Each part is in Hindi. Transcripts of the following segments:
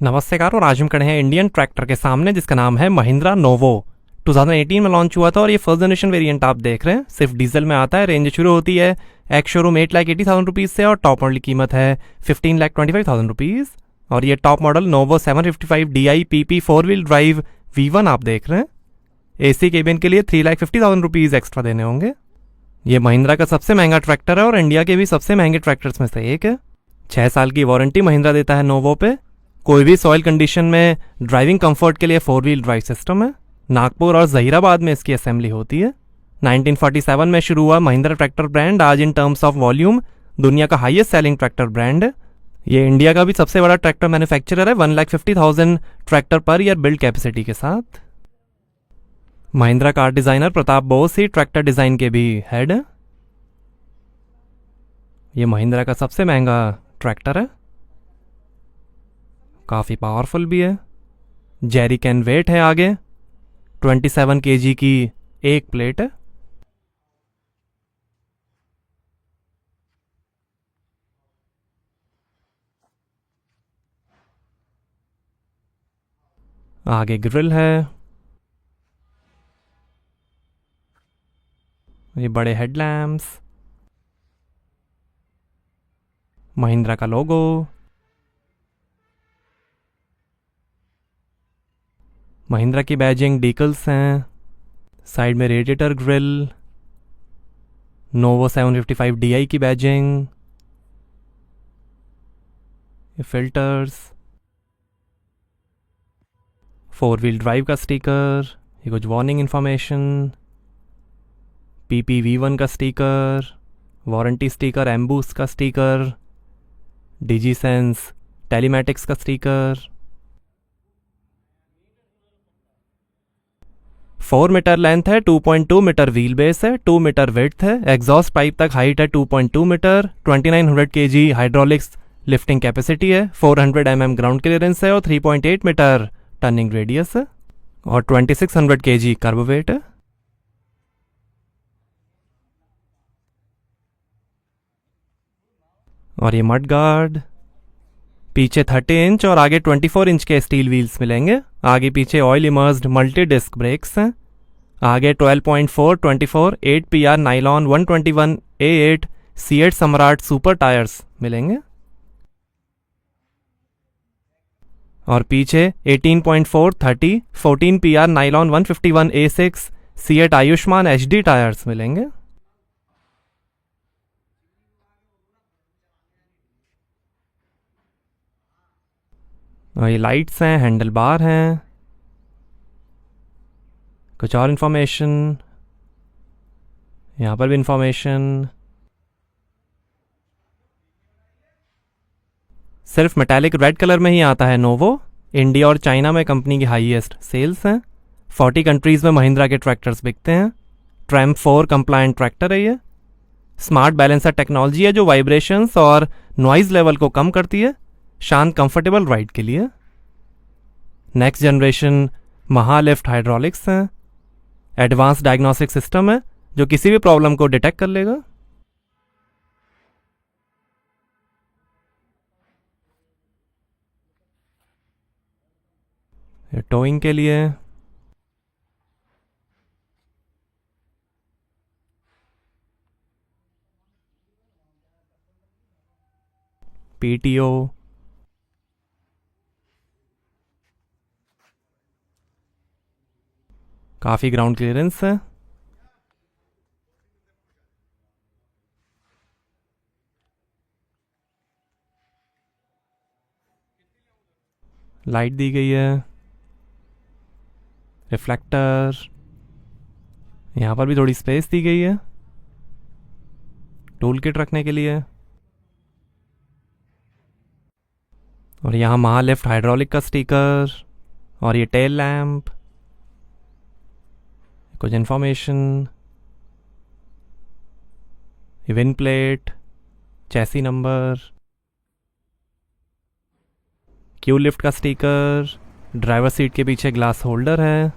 नमस्कार। और आज हम खड़े हैं इंडियन ट्रैक्टर के सामने जिसका नाम है महिंद्रा नोवो। 2018 में लॉन्च हुआ था और ये फर्स्ट जनरेशन वेरिएंट आप देख रहे हैं। सिर्फ डीजल में आता है। रेंज शुरू होती है एक्स शोरूम 8,80,000 से और टॉप मॉडल की कीमत है 15,25,000 रुपीज़। और ये top model novo 755 DI PP 4 wheel drive V1 आप देख रहे हैं। AC केबिन के लिए 3,50,000 रुपीज़ एक्स्ट्रा देने होंगे। ये महिंद्रा का सबसे महंगा ट्रैक्टर है और इंडिया के भी सबसे महंगे ट्रैक्टर्स में से एक है। 6 साल की वारंटी महिंद्रा देता है नोवो पे। कोई भी सॉइल कंडीशन में ड्राइविंग कंफर्ट के लिए 4 व्हील ड्राइव सिस्टम है। नागपुर और जहीराबाद में इसकी असेंबली होती है। 1947 में शुरू हुआ महिंद्रा ट्रैक्टर ब्रांड आज इन टर्म्स ऑफ वॉल्यूम दुनिया का हाईएस्ट सेलिंग ट्रैक्टर ब्रांड है। ये इंडिया का भी सबसे बड़ा ट्रैक्टर मैन्युफैक्चरर है 1,50,000 tractor per year build capacity के साथ। महिंद्रा कार डिजाइनर प्रताप बोस ही ट्रैक्टर डिजाइन के भी हेड है। ये महिंद्रा का सबसे महंगा ट्रैक्टर है। काफ़ी पावरफुल भी है। जेरी कैन वेट है आगे। 27 kg की एक प्लेट है। आगे ग्रिल है। ये बड़े हेडलैम्प्स। महिंद्रा का लोगो। महिंद्रा की बैजिंग डीकल्स हैं। साइड में रेडिएटर ग्रिल। नोवो 755 DI की बैजिंग। ये फिल्टर्स। 4 व्हील ड्राइव का स्टिकर। ये कुछ वार्निंग इंफॉर्मेशन। PP V1 का स्टिकर। वारंटी स्टिकर एम्बूस का स्टिकर। डिजीसेंस टेलीमैटिक्स का स्टिकर। 4 मीटर लेंथ है। 2.2 मीटर व्हील बेस है। 2 मीटर विड्थ है। एग्जॉस्ट पाइप तक हाइट है 2.2 metre. 2900 kg hydraulics lifting capacity है। 400 mm ग्राउंड क्लियरेंस है और 3.8 मीटर टर्निंग रेडियस है और 2600 kg कर्ब वेट है। और ये मड गार्ड। पीछे 30 इंच और आगे 24 इंच के स्टील व्हील्स मिलेंगे। आगे पीछे oil immersed multi disc brakes हैं। आगे 12.4 24 8 PR नाइलॉन 121 A8 C8 सम्राट सुपर टायर्स मिलेंगे। और पीछे 18.4 30 14 PR nylon 151 A6 C8 Ayushman HD tyres मिलेंगे। और ये लाइट्स हैं, हैंडल बार हैं। कुछ और इन्फॉर्मेशन। यहाँ पर भी इन्फॉर्मेशन। सिर्फ मेटालिक रेड कलर में ही आता है नोवो। इंडिया और चाइना में कंपनी की हाईएस्ट सेल्स हैं। 40 कंट्रीज में महिंद्रा के ट्रैक्टर्स बिकते हैं। ट्रैम्प 4 कंप्लायंट ट्रैक्टर है ये। स्मार्ट बैलेंसर टेक्नोलॉजी है जो वाइब्रेशंस और नॉइज लेवल को कम करती है शांत कंफर्टेबल राइड के लिए। नेक्स्ट जनरेशन महालिफ्ट हाइड्रोलिक्स हैं। एडवांस डायग्नोस्टिक सिस्टम है जो किसी भी प्रॉब्लम को डिटेक्ट कर लेगा। टोइंग के लिए PTO। काफ़ी ग्राउंड क्लियरेंस है। लाइट दी गई है। रिफ्लेक्टर। यहाँ पर भी थोड़ी स्पेस दी गई है टूल किट रखने के लिए। और यहाँ महालिफ्ट हाइड्रोलिक का स्टिकर और ये टेल लैम्प। कुछ information. Win plate chassis number Q lift का स्टिकर। ड्राइवर सीट के पीछे ग्लास होल्डर है।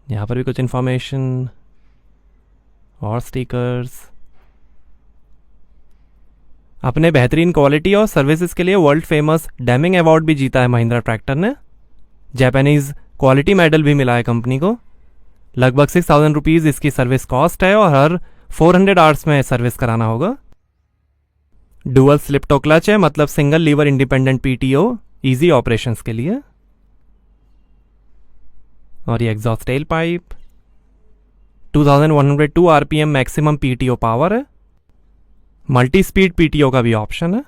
यहाँ पर भी कुछ इन्फॉर्मेशन और स्टिकर्स। अपने बेहतरीन क्वालिटी और सर्विसेज के लिए वर्ल्ड फेमस डैमिंग अवार्ड भी जीता है महिंद्रा ट्रैक्टर ने। जापानीज क्वालिटी मेडल भी मिला है कंपनी को। लगभग 6,000 रुपीज़ इसकी सर्विस कॉस्ट है और हर 400 आवर्स में सर्विस कराना होगा। डुअल स्लिप टो क्लच है, मतलब single liver independent PTO, easy operations के लिए। और ये exhaust tell pipe, 2102 RPM maximum PTO power है। मल्टी स्पीड पीटीओ का भी ऑप्शन है।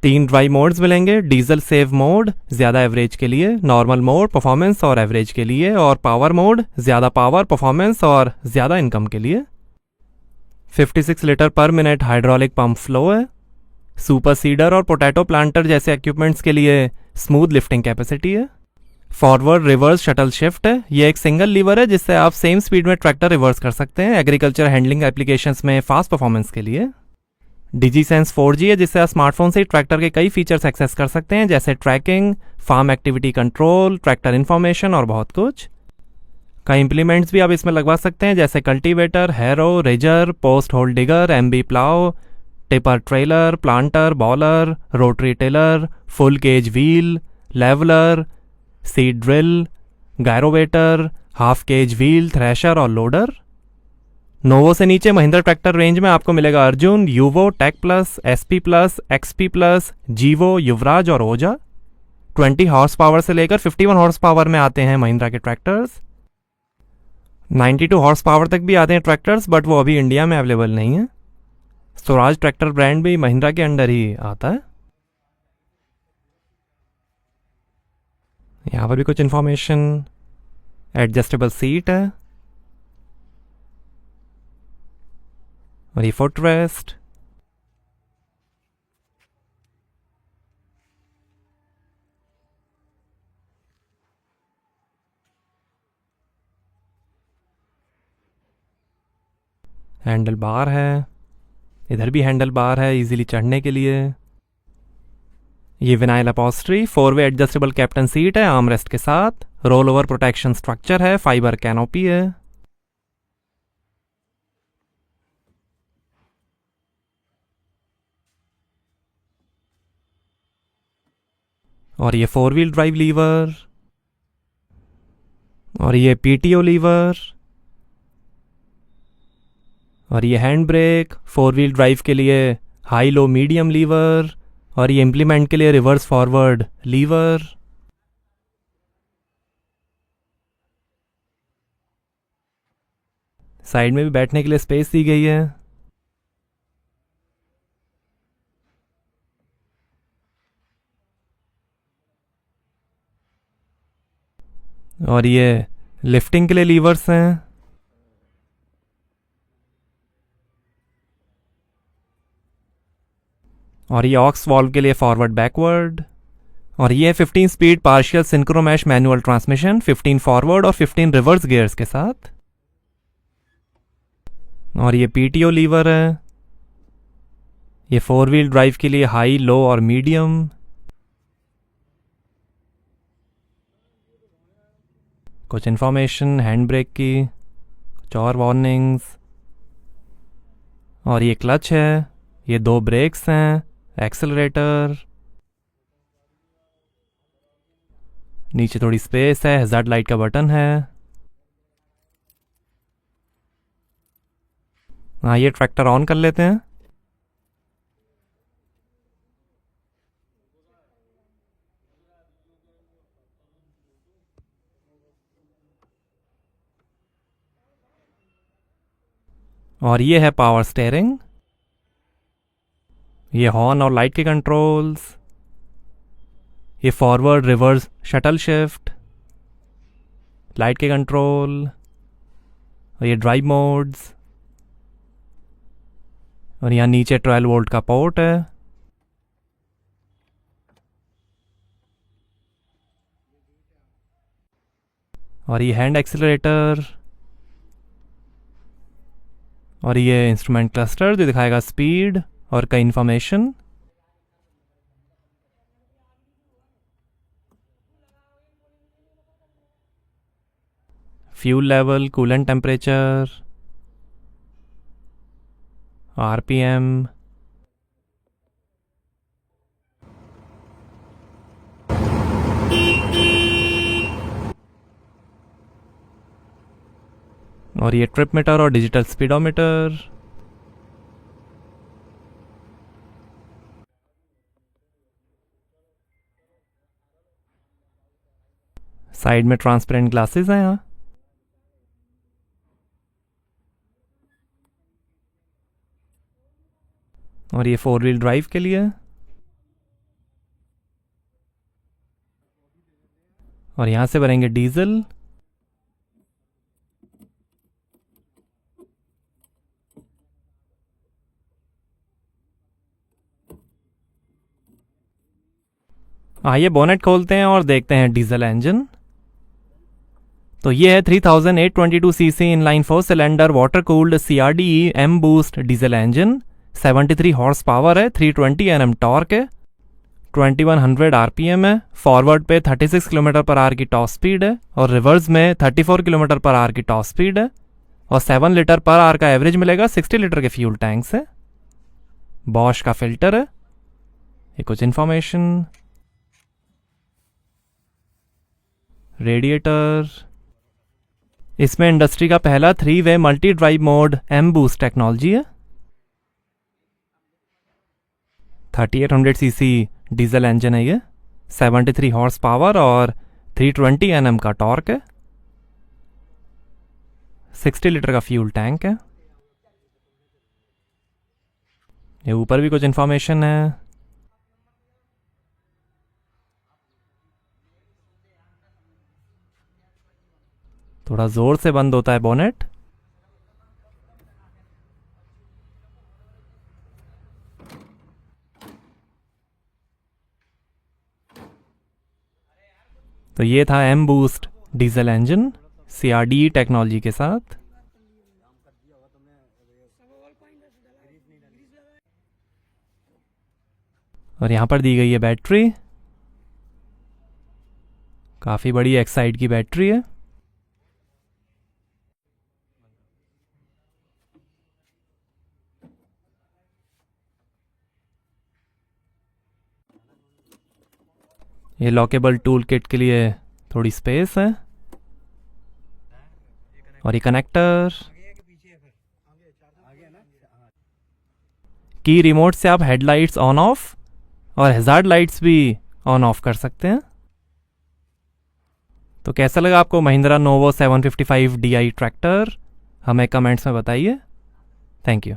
3 ड्राइव मोड्स मिलेंगे, डीजल सेव मोड ज़्यादा एवरेज के लिए, नॉर्मल मोड परफॉर्मेंस और एवरेज के लिए, और पावर मोड ज़्यादा पावर परफॉर्मेंस और ज़्यादा इनकम के लिए। 56 लीटर पर मिनट हाइड्रोलिक पंप फ्लो है। सुपर सीडर और पोटैटो प्लांटर जैसे इक्विपमेंट्स के लिए स्मूथ लिफ्टिंग कैपेसिटी है। फॉरवर्ड रिवर्स शटल शिफ्ट है। ये एक सिंगल लीवर है जिससे आप सेम स्पीड में ट्रैक्टर रिवर्स कर सकते हैं, एग्रीकल्चर हैंडलिंग एप्लीकेशंस में फास्ट परफॉर्मेंस के लिए। डिजीसेंस 4G है जिससे आप स्मार्टफोन से ही ट्रैक्टर के कई फीचर्स एक्सेस कर सकते हैं, जैसे tracking, farm activity control, tractor information और बहुत कुछ। कई इंप्लीमेंट्स भी आप इसमें लगवा सकते हैं, जैसे cultivator, harrow, ridger, post hole digger, MB plough, tipper trailer, planter, baler, rotary tiller, full cage wheel, leveller, seed drill, gyrovator, half cage wheel, thresher और लोडर। नोवो से नीचे महिंद्रा ट्रैक्टर रेंज में आपको मिलेगा Arjun, Yuvo, Tech Plus, SP Plus, XP Plus, Jivo, Yuvraj और ओजा। 20 हॉर्स पावर से लेकर 51 हॉर्स पावर में आते हैं महिंद्रा के ट्रैक्टर्स। 92 हॉर्स पावर तक भी आते हैं ट्रैक्टर्स, बट वो अभी इंडिया में अवेलेबल नहीं है। स्वराज ट्रैक्टर ब्रांड भी महिंद्रा के अंडर ही आता है। यहाँ पर भी कुछ इन्फॉर्मेशन, एडजस्टेबल सीट है और ये फुट रेस्ट। हैंडल बार है, इधर भी हैंडल बार है इजीली चढ़ने के लिए। ये विनाइल अपॉस्ट्री 4-वे एडजस्टेबल कैप्टन सीट है आर्मरेस्ट के साथ। रोल ओवर प्रोटेक्शन स्ट्रक्चर है, फाइबर कैनोपी है। और ये 4 व्हील ड्राइव लीवर, और ये पीटीओ लीवर, और ये हैंड ब्रेक 4 व्हील ड्राइव के लिए हाई लो मीडियम लीवर, और ये इम्प्लीमेंट के लिए रिवर्स फॉरवर्ड लीवर। साइड में भी बैठने के लिए स्पेस दी गई है। और ये लिफ्टिंग के लिए लीवर्स हैं। और ये ऑक्स वॉल्व के लिए फॉरवर्ड बैकवर्ड। और ये 15 speed partial synchromesh manual transmission, 15 forward और 15 रिवर्स गियर्स के साथ। और ये पीटीओ लीवर है। ये 4 व्हील ड्राइव के लिए हाई, लो और मीडियम। कुछ इन्फॉर्मेशन हैंड ब्रेक की, कुछ और वार्निंग्स। और ये क्लच है, ये 2 ब्रेक्स हैं, एक्सेलरेटर, नीचे थोड़ी स्पेस है, हैजार्ड लाइट का बटन है। हाँ, ये ट्रैक्टर ऑन कर लेते हैं। और ये है पावर स्टेयरिंग, ये हॉर्न और लाइट के कंट्रोल्स, ये forward reverse shuttle shift, light के कंट्रोल, और ये ड्राइव मोड्स। और यहाँ नीचे 12 वोल्ट का पोर्ट है। और ये हैंड एक्सीलरेटर, और ये इंस्ट्रूमेंट क्लस्टर जो दिखाएगा स्पीड और कई information. Fuel level, coolant temperature, RPM, और ये ट्रिप मीटर और डिजिटल स्पीडोमीटर। साइड में ट्रांसपेरेंट ग्लासेस हैं यहाँ। और ये 4 व्हील ड्राइव के लिए है। और यहाँ से भरेंगे डीजल। आइए बोनेट खोलते हैं और देखते हैं डीजल इंजन। तो ये है 3822 CC inline 4 cylinder water cooled CRDE M boost diesel engine. 73 horse power है, 320 Nm टॉर्क है, 2100 RPM है। फॉरवर्ड पे 36 km/h की टॉप स्पीड है और रिवर्स में 34 km/h की टॉप स्पीड है। और 7 लीटर पर आवर का एवरेज मिलेगा। 60 लीटर के फ्यूल टैंक से। बॉश का फिल्टर है। ये कुछ इंफॉर्मेशन। रेडिएटर। इसमें इंडस्ट्री का पहला 3-वे multi drive mode M boost technology है। 3800 सीसी डीजल इंजन है ये। 73 हॉर्स पावर और 320 Nm का टॉर्क है। 60 लीटर का फ्यूल टैंक है। ये ऊपर भी कुछ इंफॉर्मेशन है। थोड़ा जोर से बंद होता है बोनेट। तो ये था M boost diesel engine CRDE technology के साथ। और यहां पर दी गई है बैटरी। काफी बड़ी एक्साइड की बैटरी है। ये लॉकेबल टूल किट के लिए थोड़ी स्पेस है। और ये कनेक्टर। की रिमोट से आप हेडलाइट्स ऑन ऑफ और हैजार्ड लाइट्स भी ऑन ऑफ कर सकते हैं। तो कैसा लगा आपको महिंद्रा नोवो 755 DI ट्रैक्टर? हमें कमेंट्स में बताइए। Thank you.